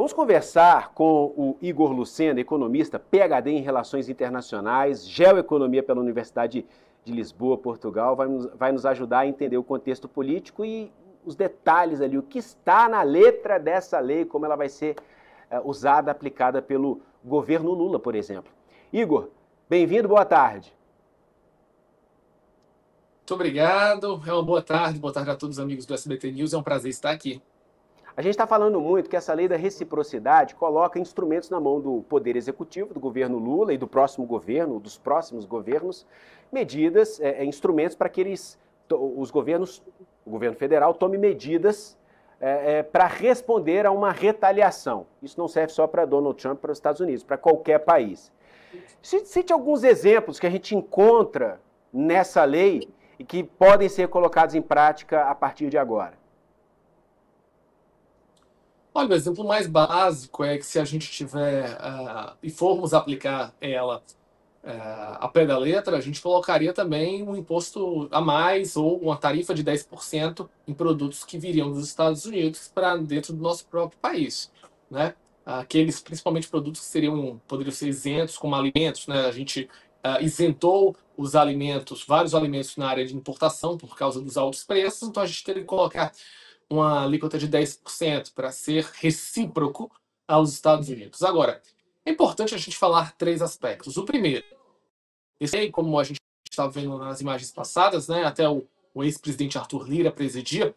Vamos conversar com o Igor Lucena, economista, PhD em Relações Internacionais, Geoeconomia pela Universidade de Lisboa, Portugal. Vai nos ajudar a entender o contexto político e os detalhes ali, o que está na letra dessa lei, como ela vai ser usada, aplicada pelo governo Lula, por exemplo. Igor, bem-vindo, boa tarde. Muito obrigado, é uma boa tarde a todos os amigos do SBT News, é um prazer estar aqui. A gente está falando muito que essa lei da reciprocidade coloca instrumentos na mão do Poder Executivo, do governo Lula e do próximo governo, dos próximos governos, medidas, instrumentos para que os governos, o governo federal, tome medidas para responder a uma retaliação. Isso não serve só para Donald Trump, para os Estados Unidos, para qualquer país. Cite alguns exemplos que a gente encontra nessa lei e que podem ser colocados em prática a partir de agora. Olha, o exemplo mais básico é que se a gente tiver e formos aplicar ela a pé da letra, a gente colocaria também um imposto a mais ou uma tarifa de 10% em produtos que viriam dos Estados Unidos para dentro do nosso próprio país, né? Aqueles, principalmente produtos que poderiam ser isentos, como alimentos, né? A gente isentou os alimentos, vários alimentos na área de importação por causa dos altos preços, então a gente teria que colocar uma alíquota de 10% para ser recíproco aos Estados Unidos. Agora, é importante a gente falar três aspectos. O primeiro, esse, como a gente estava vendo nas imagens passadas, né, até o ex-presidente Arthur Lira presidia,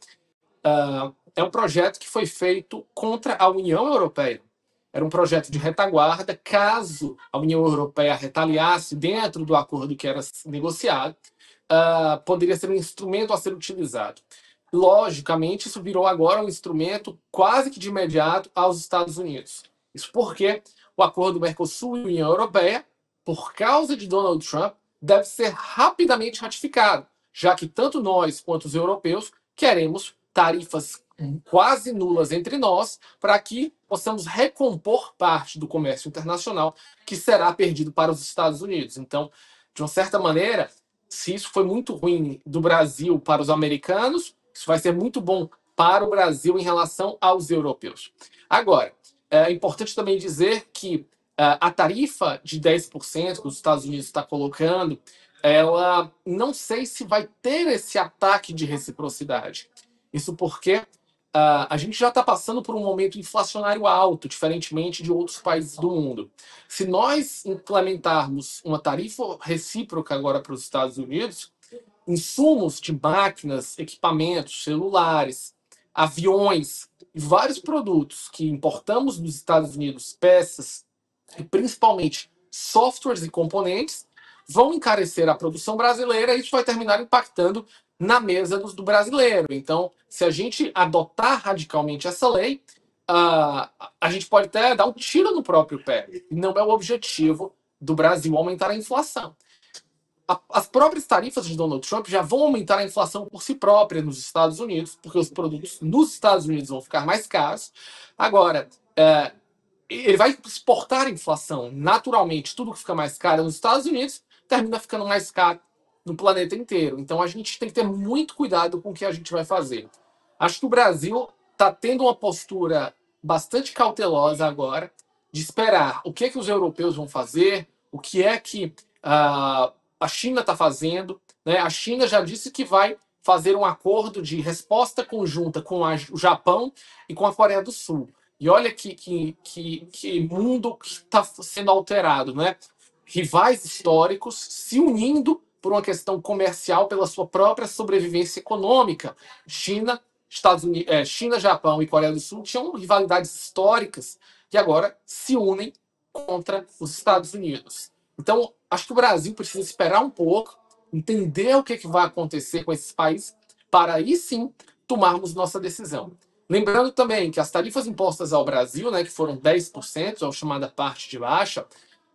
é um projeto que foi feito contra a União Europeia. Era um projeto de retaguarda, caso a União Europeia retaliasse dentro do acordo que era negociado, poderia ser um instrumento a ser utilizado. Logicamente, isso virou agora um instrumento quase que de imediato aos Estados Unidos. Isso porque o acordo Mercosul e União Europeia, por causa de Donald Trump, deve ser rapidamente ratificado, já que tanto nós quanto os europeus queremos tarifas quase nulas entre nós para que possamos recompor parte do comércio internacional que será perdido para os Estados Unidos. Então, de uma certa maneira, se isso foi muito ruim do Brasil para os americanos, isso vai ser muito bom para o Brasil em relação aos europeus. Agora, é importante também dizer que a tarifa de 10% que os Estados Unidos está colocando, ela não sei se vai ter esse ataque de reciprocidade. Isso porque a gente já está passando por um momento inflacionário alto, diferentemente de outros países do mundo. Se nós implementarmos uma tarifa recíproca agora para os Estados Unidos, insumos de máquinas, equipamentos, celulares, aviões e vários produtos que importamos dos Estados Unidos, peças e principalmente softwares e componentes, vão encarecer a produção brasileira e isso vai terminar impactando na mesa do brasileiro. Então, se a gente adotar radicalmente essa lei, a gente pode até dar um tiro no próprio pé. Não é o objetivo do Brasil aumentar a inflação. As próprias tarifas de Donald Trump já vão aumentar a inflação por si própria nos Estados Unidos, porque os produtos nos Estados Unidos vão ficar mais caros. Agora, ele vai exportar a inflação. Naturalmente, tudo que fica mais caro nos Estados Unidos termina ficando mais caro no planeta inteiro. Então, a gente tem que ter muito cuidado com o que a gente vai fazer. Acho que o Brasil está tendo uma postura bastante cautelosa agora, de esperar o que os europeus vão fazer, o que é que a China está fazendo, né? A China já disse que vai fazer um acordo de resposta conjunta com o Japão e com a Coreia do Sul. E olha que mundo que está sendo alterado, né? Rivais históricos se unindo por uma questão comercial, pela sua própria sobrevivência econômica. China, Japão e Coreia do Sul tinham rivalidades históricas que agora se unem contra os Estados Unidos. Então, acho que o Brasil precisa esperar um pouco, entender o que vai acontecer com esses países, para aí sim tomarmos nossa decisão. Lembrando também que as tarifas impostas ao Brasil, né, que foram 10%, a chamada parte de baixa,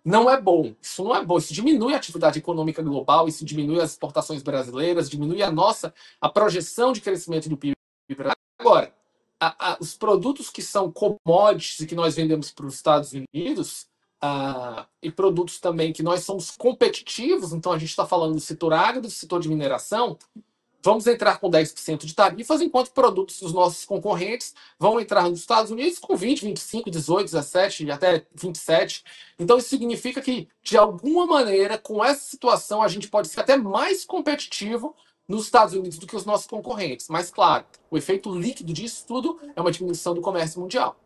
não é bom. Isso não é bom. Isso diminui a atividade econômica global, isso diminui as exportações brasileiras, diminui a projeção de crescimento do PIB. Agora, os produtos que são commodities e que nós vendemos para os Estados Unidos, e produtos também que nós somos competitivos, então a gente está falando do setor agro, do setor de mineração, vamos entrar com 10% de tarifas, enquanto produtos dos nossos concorrentes vão entrar nos Estados Unidos com 20, 25, 18, 17 e até 27. Então, isso significa que, de alguma maneira, com essa situação, a gente pode ser até mais competitivo nos Estados Unidos do que os nossos concorrentes. Mas, claro, o efeito líquido disso tudo é uma diminuição do comércio mundial.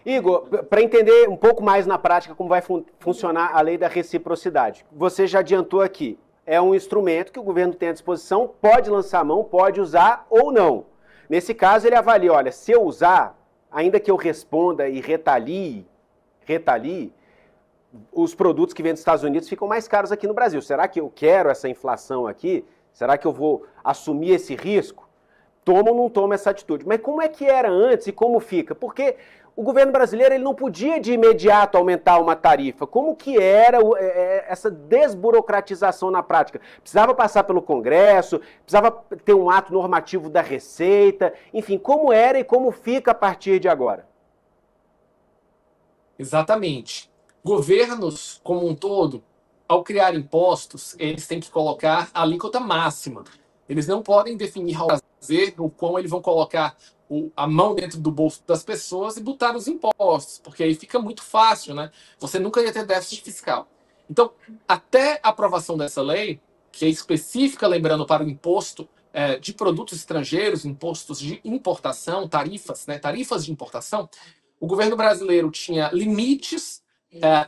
Igor, para entender um pouco mais na prática como vai funcionar a lei da reciprocidade, você já adiantou aqui, é um instrumento que o governo tem à disposição, pode lançar a mão, pode usar ou não. Nesse caso, ele avalia, olha, se eu usar, ainda que eu responda e retalie, os produtos que vêm dos Estados Unidos ficam mais caros aqui no Brasil. Será que eu quero essa inflação aqui? Será que eu vou assumir esse risco? Toma ou não toma essa atitude? Mas como é que era antes e como fica? Porque o governo brasileiro ele não podia de imediato aumentar uma tarifa. Como que era essa desburocratização na prática? Precisava passar pelo Congresso, precisava ter um ato normativo da Receita, enfim, como era e como fica a partir de agora? Exatamente. Governos, como um todo, ao criar impostos, eles têm que colocar a alíquota máxima. Eles não podem definir ao fazer o quão eles vão colocar a mão dentro do bolso das pessoas e botar os impostos, porque aí fica muito fácil, né? Você nunca ia ter déficit fiscal. Então, até a aprovação dessa lei, que é específica, lembrando, para o imposto de produtos estrangeiros, impostos de importação, tarifas, né? Tarifas de importação, o governo brasileiro tinha limites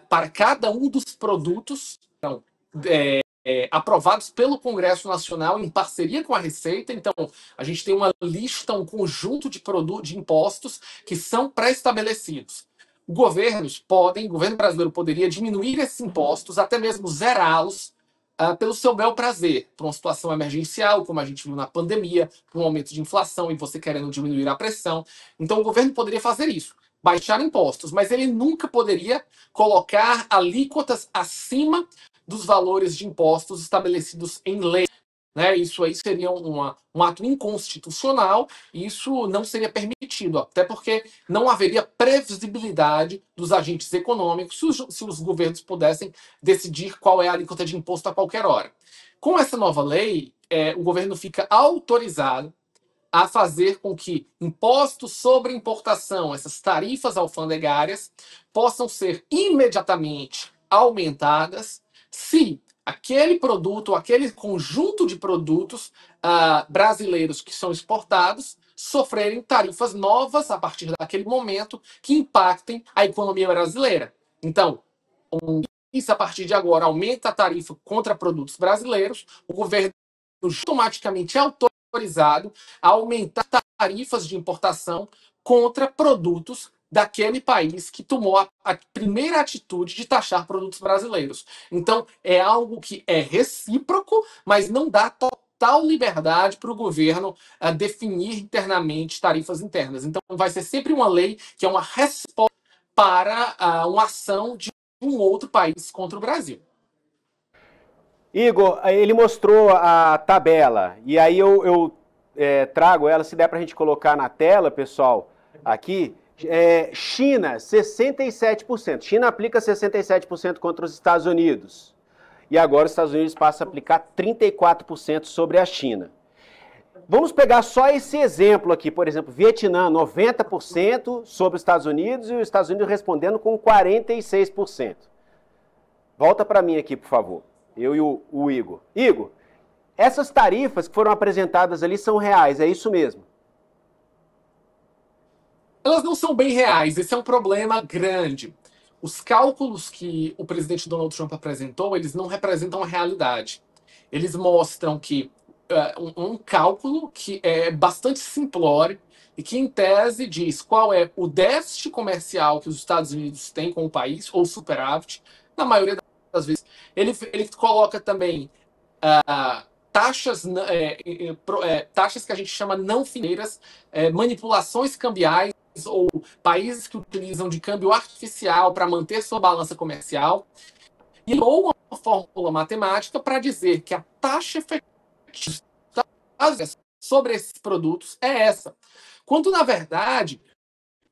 para cada um dos produtos aprovados pelo Congresso Nacional em parceria com a Receita. Então, a gente tem uma lista, um conjunto de produtos, de impostos que são pré-estabelecidos. O governo brasileiro poderia diminuir esses impostos, até mesmo zerá-los, pelo seu bel prazer, por uma situação emergencial, como a gente viu na pandemia, por um aumento de inflação e você querendo diminuir a pressão. Então, o governo poderia fazer isso, baixar impostos, mas ele nunca poderia colocar alíquotas acima dos valores de impostos estabelecidos em lei. Né? Isso aí seria um ato inconstitucional e isso não seria permitido, até porque não haveria previsibilidade dos agentes econômicos se os governos pudessem decidir qual é a alíquota de imposto a qualquer hora. Com essa nova lei, o governo fica autorizado a fazer com que impostos sobre importação, essas tarifas alfandegárias, possam ser imediatamente aumentadas se aquele produto, aquele conjunto de produtos brasileiros que são exportados sofrerem tarifas novas a partir daquele momento que impactem a economia brasileira. Então, isso a partir de agora aumenta a tarifa contra produtos brasileiros, o governo automaticamente é autorizado a aumentar tarifas de importação contra produtos daquele país que tomou a primeira atitude de taxar produtos brasileiros. Então, é algo que é recíproco, mas não dá total liberdade para o governo definir internamente tarifas internas. Então, vai ser sempre uma lei que é uma resposta para uma ação de um outro país contra o Brasil. Igor, ele mostrou a tabela, e aí eu trago ela, se der para a gente colocar na tela, pessoal, aqui. China, 67%. China aplica 67% contra os Estados Unidos. E agora os Estados Unidos passam a aplicar 34% sobre a China. Vamos pegar só esse exemplo aqui, por exemplo, Vietnã, 90% sobre os Estados Unidos e os Estados Unidos respondendo com 46%. Volta para mim aqui, por favor. Eu e o Igor. Igor, essas tarifas que foram apresentadas ali são reais, é isso mesmo? Elas não são bem reais, esse é um problema grande. Os cálculos que o presidente Donald Trump apresentou, eles não representam a realidade. Eles mostram que um cálculo que é bastante simplório e que, em tese, diz qual é o déficit comercial que os Estados Unidos têm com o país, ou superávit, na maioria das vezes. Ele coloca também taxas que a gente chama não financeiras, manipulações cambiais, ou países que utilizam de câmbio artificial para manter sua balança comercial, e ou uma fórmula matemática para dizer que a taxa efetiva sobre esses produtos é essa. Quando, na verdade,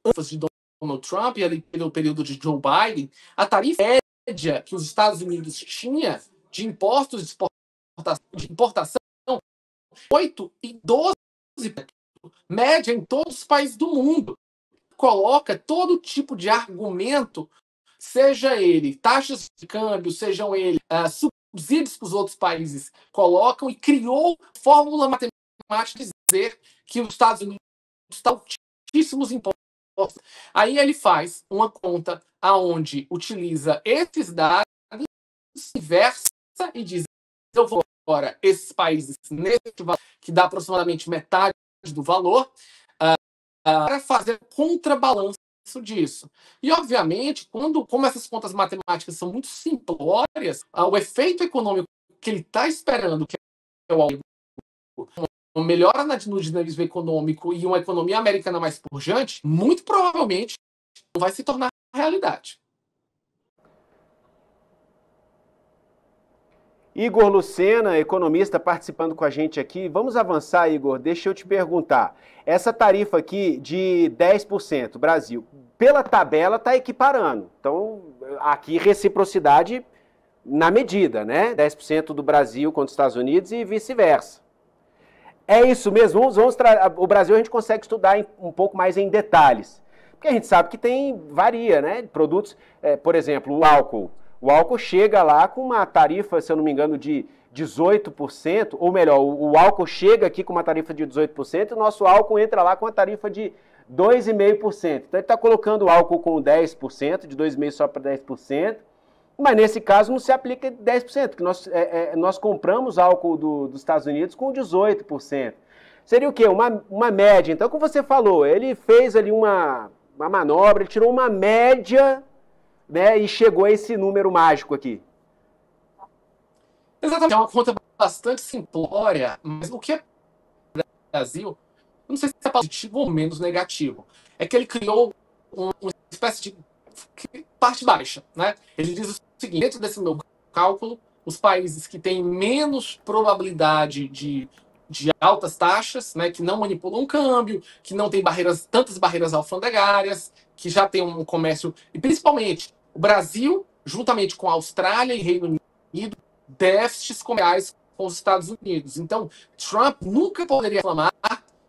antes de Donald Trump e ali pelo período de Joe Biden, a tarifa média que os Estados Unidos tinha de impostos de importação 8 e 12%, média em todos os países do mundo. Coloca todo tipo de argumento, seja ele taxas de câmbio, sejam ele subsídios que os outros países colocam, e criou fórmula matemática de dizer que os Estados Unidos estão altíssimos impostos. Aí ele faz uma conta aonde utiliza esses dados, inversa e diz: eu vou agora esses países nesse valor, que dá aproximadamente metade do valor, para fazer contrabalanço disso. E, obviamente, como essas contas matemáticas são muito simplórias, o efeito econômico que ele está esperando, que é uma melhora no dinamismo econômico e uma economia americana mais pujante, muito provavelmente não vai se tornar realidade. Igor Lucena, economista, participando com a gente aqui. Vamos avançar, Igor. Deixa eu te perguntar. Essa tarifa aqui de 10%, Brasil, pela tabela está equiparando. Então, aqui reciprocidade na medida, né? 10% do Brasil contra os Estados Unidos e vice-versa. É isso mesmo? O Brasil a gente consegue estudar um pouco mais em detalhes. Porque a gente sabe que varia, né? Produtos, por exemplo, o álcool. O álcool chega lá com uma tarifa, se eu não me engano, de 18%, ou melhor, o álcool chega aqui com uma tarifa de 18% e o nosso álcool entra lá com uma tarifa de 2,5%. Então ele está colocando o álcool com 10%, de 2,5% só para 10%, mas nesse caso não se aplica 10%, porque nós compramos álcool dos Estados Unidos com 18%. Seria o quê? Uma média. Então, como você falou, ele fez ali uma manobra, ele tirou uma média, né, e chegou a esse número mágico aqui. Exatamente. É uma conta bastante simplória, mas o que é o Brasil, eu não sei se é positivo ou menos negativo, é que ele criou uma espécie de parte baixa, né? Ele diz o seguinte: dentro desse meu cálculo, os países que têm menos probabilidade de altas taxas, né, que não manipulam o câmbio, que não tem tantas barreiras alfandegárias, que já tem um comércio, e principalmente o Brasil, juntamente com a Austrália e Reino Unido, déficits comerciais com os Estados Unidos. Então, Trump nunca poderia reclamar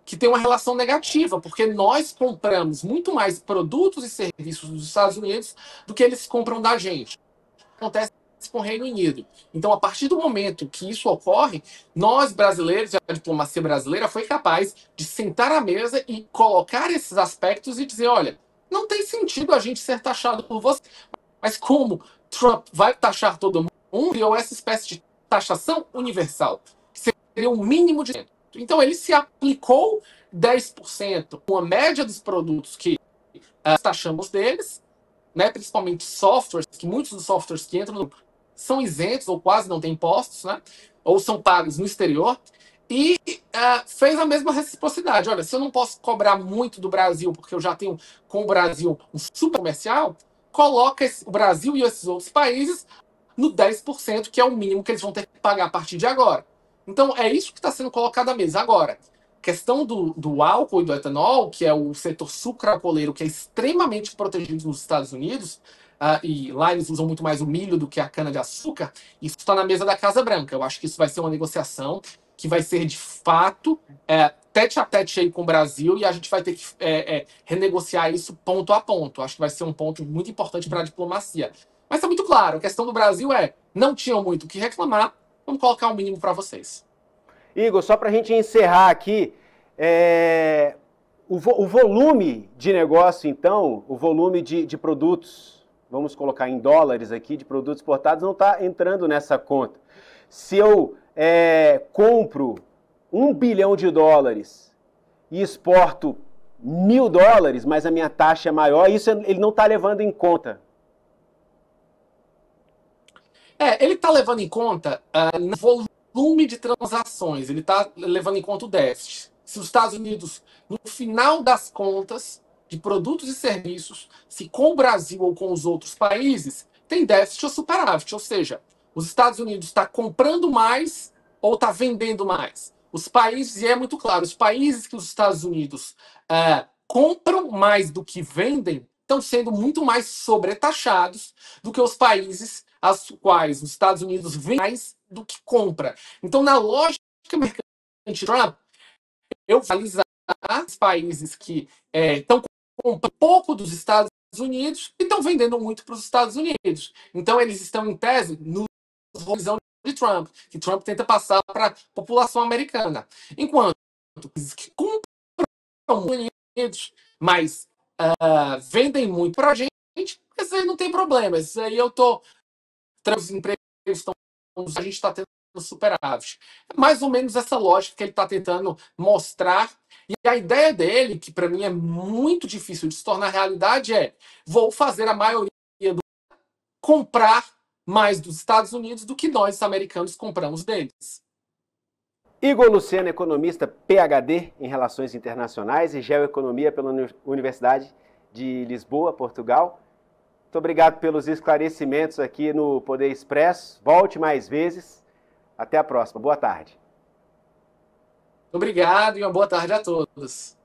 que tem uma relação negativa, porque nós compramos muito mais produtos e serviços dos Estados Unidos do que eles compram da gente. Acontece com o Reino Unido. Então, a partir do momento que isso ocorre, nós brasileiros, a diplomacia brasileira foi capaz de sentar à mesa e colocar esses aspectos e dizer: olha, não tem sentido a gente ser taxado por você. Mas como Trump vai taxar todo mundo, criou essa espécie de taxação universal, que seria um mínimo de... Então, ele se aplicou 10%, uma média dos produtos que taxamos deles, né, principalmente softwares, que muitos dos softwares que entram são isentos ou quase não têm impostos, né, ou são pagos no exterior, e fez a mesma reciprocidade. Olha, se eu não posso cobrar muito do Brasil, porque eu já tenho com o Brasil um super comercial, coloca o Brasil e esses outros países no 10%, que é o mínimo que eles vão ter que pagar a partir de agora. Então, é isso que está sendo colocado à mesa. Agora, questão do álcool e do etanol, que é o setor sucroalcooleiro, que é extremamente protegido nos Estados Unidos, e lá eles usam muito mais o milho do que a cana-de-açúcar, isso está na mesa da Casa Branca. Eu acho que isso vai ser uma negociação que vai ser, de fato, tete a tete aí com o Brasil, e a gente vai ter que renegociar isso ponto a ponto. Acho que vai ser um ponto muito importante para a diplomacia. Mas está muito claro, a questão do Brasil não tinham muito o que reclamar, vamos colocar um mínimo para vocês. Igor, só para a gente encerrar aqui, o volume de negócio, então, o volume de produtos, vamos colocar em dólares aqui, de produtos exportados, não está entrando nessa conta. Se eu compro $1 bilhão e exporto $1.000, mas a minha taxa é maior, isso ele não está levando em conta. Ele está levando em conta no volume de transações, ele está levando em conta o déficit. Se os Estados Unidos, no final das contas de produtos e serviços, se com o Brasil ou com os outros países, tem déficit ou superávit, ou seja, os Estados Unidos está comprando mais ou está vendendo mais. Os países, e é muito claro, os países que os Estados Unidos compram mais do que vendem estão sendo muito mais sobretaxados do que os países aos quais os Estados Unidos vendem mais do que compra. Então, na lógica Trump, eu vou analisar os países que estão comprando pouco dos Estados Unidos e estão vendendo muito para os Estados Unidos. Então, eles estão, em tese, no visão de Trump, que Trump tenta passar para a população americana. Enquanto os que compram muito Unidos, mas vendem muito para a gente, isso aí não tem problema. Isso aí eu estou... Os empregos estão... A gente está tendo superávit. É mais ou menos essa lógica que ele está tentando mostrar. E a ideia dele, que para mim é muito difícil de se tornar realidade, é: vou fazer a maioria comprar mais dos Estados Unidos do que nós, americanos, compramos deles. Igor Luceno, economista PhD em Relações Internacionais e Geoeconomia pela Universidade de Lisboa, Portugal. Muito obrigado pelos esclarecimentos aqui no Poder Expresso. Volte mais vezes. Até a próxima. Boa tarde. Obrigado e uma boa tarde a todos.